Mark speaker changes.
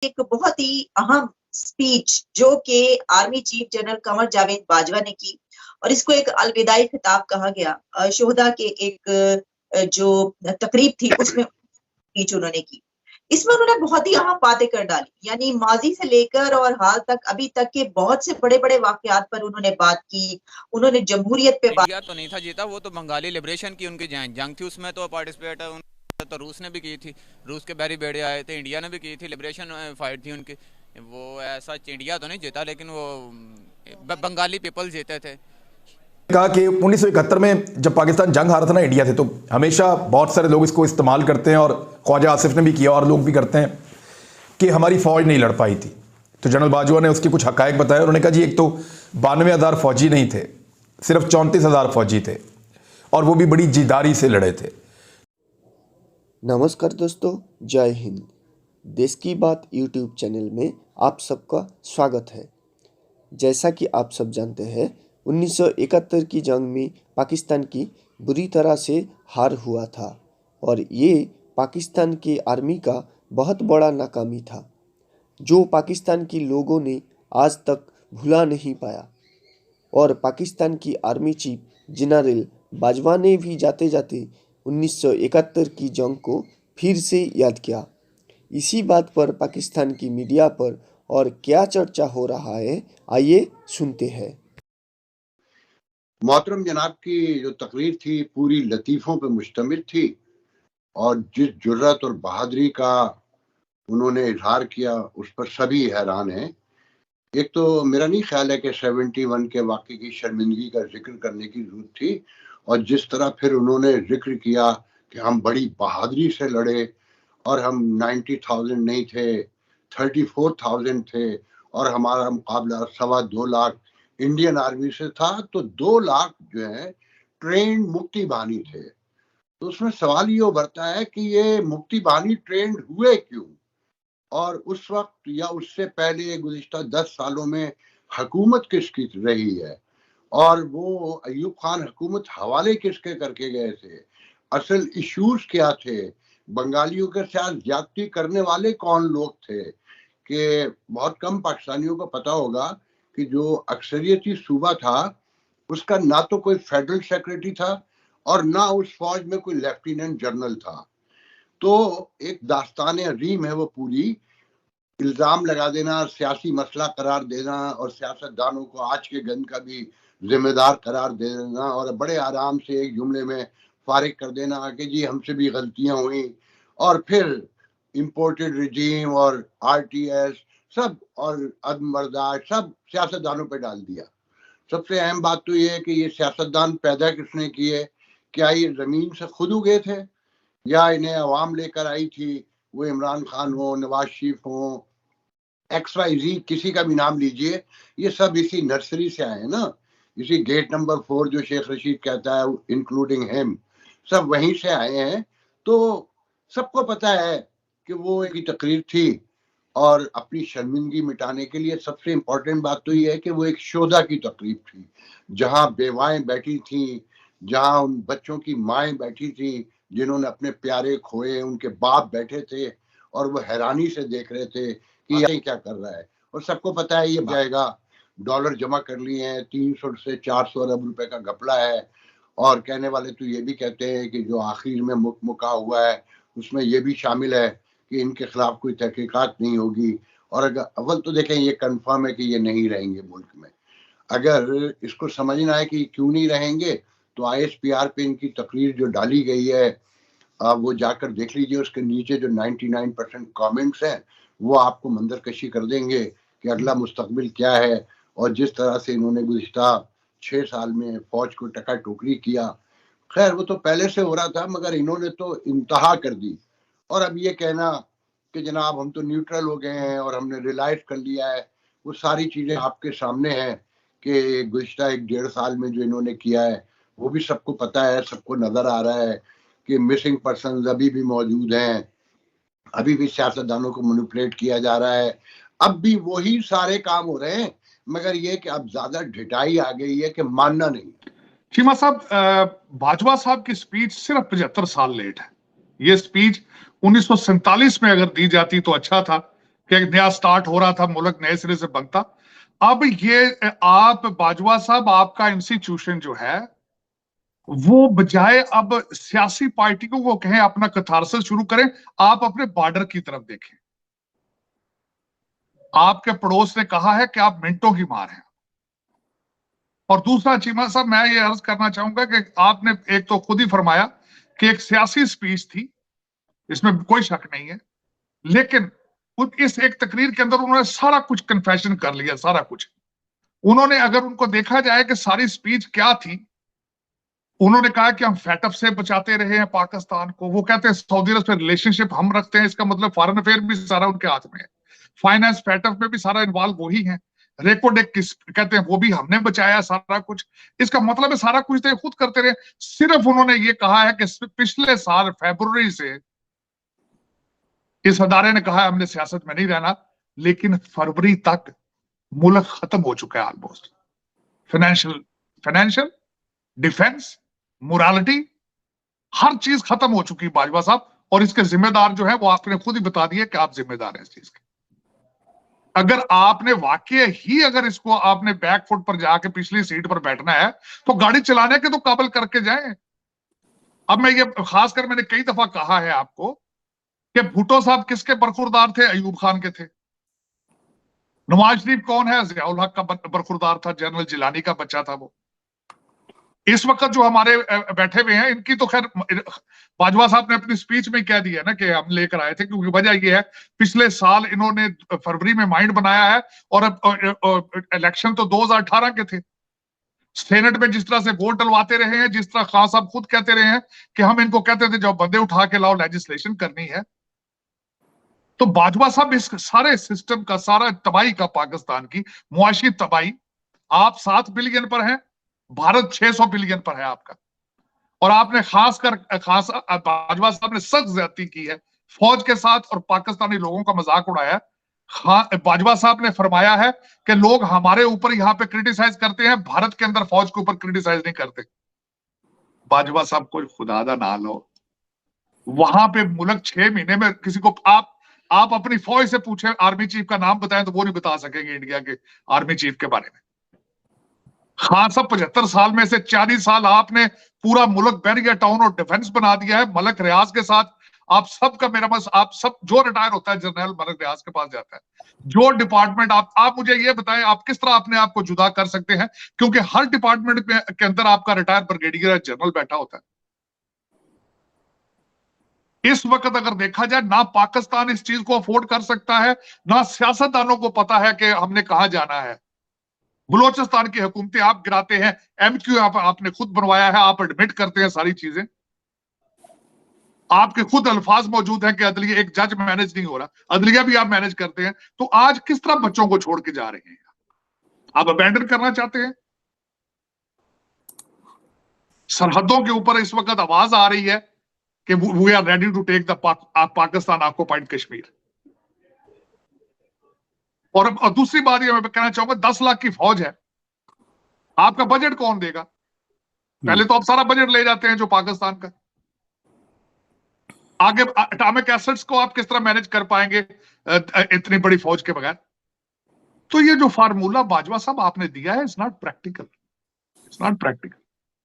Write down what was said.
Speaker 1: एक बहुत ही अहम स्पीच जो कि army chief general Qamar Javed Bajwa ने की और इसको एक अलविदाई खिताब कहा गया। शोहदा के एक जो तकरीब थी उसमें स्पीच उन्होंने की। इसमें उन्होंने बहुत ही अहम बातें कर डाली, यानी माजी से लेकर और हाल तक अभी तक के बहुत से बड़े बड़े वाकयात पर उन्होंने बात की। उन्होंने जमहूरियत पे बात।
Speaker 2: इंडिया तो नहीं था जीता, वो तो बंगाली लिबरेशन की उनकी जंग थी, उसमें तो पार्टिसिपेट है तो रूस ने भी की थी, रूस के बैरी बेड़े आए थे, इंडिया ने भी की थी, लिबरेशन फाइट थी उनकी। वो ऐसा इंडिया तो नहीं जीता, लेकिन वो बंगाली पीपल जीते थे।
Speaker 3: कहा कि 1971 में जब पाकिस्तान जंग हारा था ना इंडिया से, तो हमेशा बहुत सारे लोग इसको इस्तेमाल करते हैं और ख्वाजा आसिफ ने भी किया और लोग भी करते हैं कि हमारी फौज नहीं लड़ पाई थी। तो जनरल बाजवा ने उसके कुछ हकायक बताए। उन्होंने कहा जी, एक तो 92,000 फौजी नहीं थे, सिर्फ 34,000 फौजी थे और वो भी बड़ी जिद्दारी से लड़े थे।
Speaker 4: नमस्कार दोस्तों, जय हिंद। देश की बात यूट्यूब चैनल में आप सबका स्वागत है। जैसा कि आप सब जानते हैं, 1971 की जंग में पाकिस्तान की बुरी तरह से हार हुआ था और ये पाकिस्तान के आर्मी का बहुत बड़ा नाकामी था जो पाकिस्तान के लोगों ने आज तक भुला नहीं पाया। और पाकिस्तान की आर्मी चीफ जनरल बाजवा ने भी जाते जाते 1971 की जंग को फिर से याद किया। इसी बात पर पाकिस्तान की मीडिया पर और क्या चर्चा हो रहा है, आइए सुनते हैं।
Speaker 5: मोहतरम जनाब की जो तकरीर थी पूरी लतीफ़ों पे मुश्तमिल थी और जिस जुर्रत और बहादुरी का उन्होंने इजहार किया उस पर सभी हैरान हैं। एक तो मेरा नहीं ख्याल है कि 71 के वाक़े की शर्मिंदगी का जिक्र करने की जरूरत थी, और जिस तरह फिर उन्होंने जिक्र किया कि हम बड़ी बहादुरी से लड़े और हम 90,000 नहीं थे, 34,000 थे और हमारा मुकाबला 2.25 लाख इंडियन आर्मी से था, तो 2 लाख जो है ट्रेंड मुक्ति बाहिनी थे। तो उसमें सवाल ये उभरता है कि ये मुक्ति बाहिनी ट्रेंड हुए क्यों, और उस वक्त या उससे पहले गुज़िश्ता 10 सालों में हुकूमत किसकी रही है, और वो अयूब खान हुकूमत हवाले किसके करके गए थे, असल इश्यूज क्या थे, बंगालियों के साथ ज्यादती करने वाले कौन लोग थे। कि बहुत कम पाकिस्तानियों को पता होगा कि जो अक्सरियती सूबा था उसका ना तो कोई फेडरल सेक्रेटरी था और ना उस फौज में कोई लेफ्टिनेंट जनरल था। तो एक दास्तान अजीम है वो पूरी, इल्ज़ाम लगा देना, सियासी मसला करार देना और सियासतदानों को आज के गन का भी जिम्मेदार करार दे देना और बड़े आराम से एक जुमले में फारिग कर देना कि जी हमसे भी गलतियां हुई, और फिर इम्पोर्टेड रिजीम और आरटीएस सब और अदम बर्दाश्त सब सियासतदानों पे डाल दिया। सबसे अहम बात तो ये है कि ये सियासतदान पैदा किसने किए, क्या ये जमीन से खुद उगे थे या इन्हें अवाम लेकर आई थी, वो इमरान खान हो, नवाज शरीफ हो, XYZ किसी का भी नाम लीजिए, ये सब इसी नर्सरी से आए हैं ना, इसी गेट नंबर 4 जो शेख रशीद कहता है इंक्लूडिंग हिम, सब वहीं से आए हैं। तो सबको पता है कि वो एक तकरीर थी और अपनी शर्मिंदगी मिटाने के लिए सबसे इम्पोर्टेंट बात तो ये है कि वो एक शोधा की तकरीर थी जहां बेवाएं बैठी थी, जहां उन बच्चों की माएँ बैठी थी जिन्होंने अपने प्यारे खोए, उनके बाप बैठे थे और वो हैरानी से देख रहे थे कि ये क्या कर रहा है। और सबको पता है ये जाएगा, डॉलर जमा कर लिए हैं, 300 से 400 अरब रुपए का घपला है, और कहने वाले तो ये भी कहते हैं कि जो आखिर में मुका हुआ है उसमें ये भी शामिल है कि इनके खिलाफ कोई तहकीकात नहीं होगी। और अगर अव्वल तो देखें ये कंफर्म है कि ये नहीं रहेंगे मुल्क में। अगर इसको समझना है कि क्यों नहीं रहेंगे तो ISPR पे इनकी तकरीर जो डाली गई है आप वो जाकर देख लीजिए, उसके नीचे जो 99% कमेंट्स हैं वो आपको मंजरकशी कर देंगे कि अगला मुस्तकबिल क्या है। और जिस तरह से इन्होंने गुज़िश्ता 6 साल में फौज को टका टोकरी किया, खैर वो तो पहले से हो रहा था मगर इन्होंने तो इंतहा कर दी। और अब ये कहना कि जनाब हम तो न्यूट्रल हो गए हैं और हमने रियलाइज कर लिया है, वो सारी चीज़ें आपके सामने हैं कि गुज़िश्ता 1-1.5 साल में जो इन्होंने किया है वो भी सबको पता है, सबको नज़र आ रहा है कि मिसिंग पर्सन अभी भी मौजूद हैं, अभी भी सियासतदानों को मैनिपुलेट किया जा रहा है, अब भी वही सारे काम हो रहे हैं, मगर ये कि अब ज्यादा ढिठाई आ गई है कि मानना नहीं।
Speaker 6: चीमा साहब, बाजवा साहब की स्पीच सिर्फ 75 साल लेट है। ये स्पीच 1947 में अगर दी जाती तो अच्छा था, कि एक नया स्टार्ट हो रहा था, मुल्क नए सिरे से बनता। अब ये आप बाजवा साहब, आपका इंस्टीट्यूशन जो है वो बजाय अब सियासी पार्टियों को कहें अपना कथारसिस शुरू करें, आप अपने बॉर्डर की तरफ देखें। आपके पड़ोस ने कहा है कि आप मिनटों की मार हैं। और दूसरा चीमा साहब, मैं ये अर्ज करना चाहूंगा कि आपने एक तो खुद ही फरमाया कि एक सियासी स्पीच थी, इसमें कोई शक नहीं है, लेकिन इस एक तकरीर के अंदर उन्होंने सारा कुछ कन्फेशन कर लिया, सारा कुछ। उन्होंने, अगर उनको देखा जाए कि सारी स्पीच क्या थी, उन्होंने कहा कि हम फैटअप से बचाते रहे हैं पाकिस्तान को। वो कहते हैं सऊदी अरब से रिलेशनशिप हम रखते हैं, इसका मतलब फॉरेन अफेयर भी सारा उनके हाथ में है, फाइनेंस फैटअप में भी सारा इन्वॉल्व वही है, रेकोडेक किस कहते हैं वो भी हमने बचाया सारा कुछ। इसका मतलब है सारा कुछ तो खुद करते रहे। सिर्फ उन्होंने ये कहा है कि पिछले साल फरवरी से इस अदारे ने कहा है हमने सियासत में नहीं रहना, लेकिन फरवरी तक मुल्क खत्म हो चुका है ऑलमोस्ट। फाइनेंशियल, डिफेंस, मोरालिटी, हर चीज खत्म हो चुकी है बाजवा साहब। और इसके जिम्मेदार जो है वो आपने खुद ही बता दिया कि आप जिम्मेदार हैं इस चीज के। अगर आपने वाकई ही अगर इसको आपने बैक फुट पर जाके पिछली सीट पर बैठना है तो गाड़ी चलाने के तो काबिल करके जाएं। अब मैं ये खासकर मैंने कई दफा कहा है आपको कि भुट्टो साहब किसके बरखुरदार थे? अयूब खान के थे। नवाज शरीफ कौन है? जियाउल हक का बरखुरदार था, जनरल जिलानी का बच्चा था वो। इस वक्त जो हमारे बैठे हुए हैं, इनकी तो खैर बाजवा साहब ने अपनी स्पीच में कह दिया ना कि हम लेकर आए थे, क्योंकि वजह ये है पिछले साल इन्होंने फरवरी में माइंड बनाया है और अब इलेक्शन तो 2018 के थे। सेनेट में जिस तरह से वोट डलवाते रहे हैं, जिस तरह खान साहब खुद कहते रहे हैं कि हम इनको कहते थे जब बंदे उठा के लाओ, लेजिस्लेशन करनी है। तो बाजवा साहब इस सारे सिस्टम का, सारा तबाही का, पाकिस्तान की मुआशी तबाही, आप 7 बिलियन पर हैं, भारत 600 बिलियन पर है आपका। और आपने खास बाजवा साहब ने सख्त ज्यादती की है फौज के साथ और पाकिस्तानी लोगों का मजाक उड़ाया है। बाजवा साहब ने फरमाया है कि लोग हमारे ऊपर यहाँ पे क्रिटिसाइज करते हैं, भारत के अंदर फौज के ऊपर क्रिटिसाइज नहीं करते। बाजवा साहब को खुदा दा ना लो, वहां पे मुल्क 6 महीने में किसी को आप अपनी फौज से पूछे आर्मी चीफ का नाम बताएं तो वो नहीं बता सकेंगे इंडिया के आर्मी चीफ के बारे में। खान साहब 75 साल में से 40 साल आपने पूरा मुल्क बैरियर टाउन और डिफेंस बना दिया है मलक रियाज के साथ। आप सबका मेरा बस, आप सब जो रिटायर होता है जनरल मलक रियाज के पास जाता है। जो डिपार्टमेंट आप मुझे ये बताएं, आप किस तरह अपने आप को जुदा कर सकते हैं? क्योंकि हर डिपार्टमेंट के अंदर आपका रिटायर ब्रिगेडियर जनरल बैठा होता है। इस वक्त अगर देखा जाए, ना पाकिस्तान इस चीज को अफोर्ड कर सकता है, ना सियासतदानों को पता है कि हमने कहां जाना है। बलोचिस्तान की हुकूमतें आप गिराते हैं, MQ आपने खुद बनवाया है, आप एडमिट करते हैं सारी चीजें। आपके खुद अल्फाज मौजूद हैं कि अदलिया, एक जज मैनेज नहीं हो रहा, अदलिया भी आप मैनेज करते हैं। तो आज किस तरह बच्चों को छोड़ के जा रहे हैं? आप अबैंडन करना चाहते हैं? सरहदों के ऊपर इस वक्त आवाज आ रही है कि we are ready to take the Pakistan occupied Kashmir. और दूसरी बात ये मैं कहना चाहूंगा, 10 लाख की फौज है, आपका बजट कौन देगा? पहले तो आप सारा बजट ले जाते हैं जो पाकिस्तान का। आगे एटॉमिक एसेट्स को आप किस तरह मैनेज कर पाएंगे इतनी बड़ी फौज के बगैर? तो ये जो फार्मूला बाजवा साहब आपने दिया है, it's not practical, it's not practical.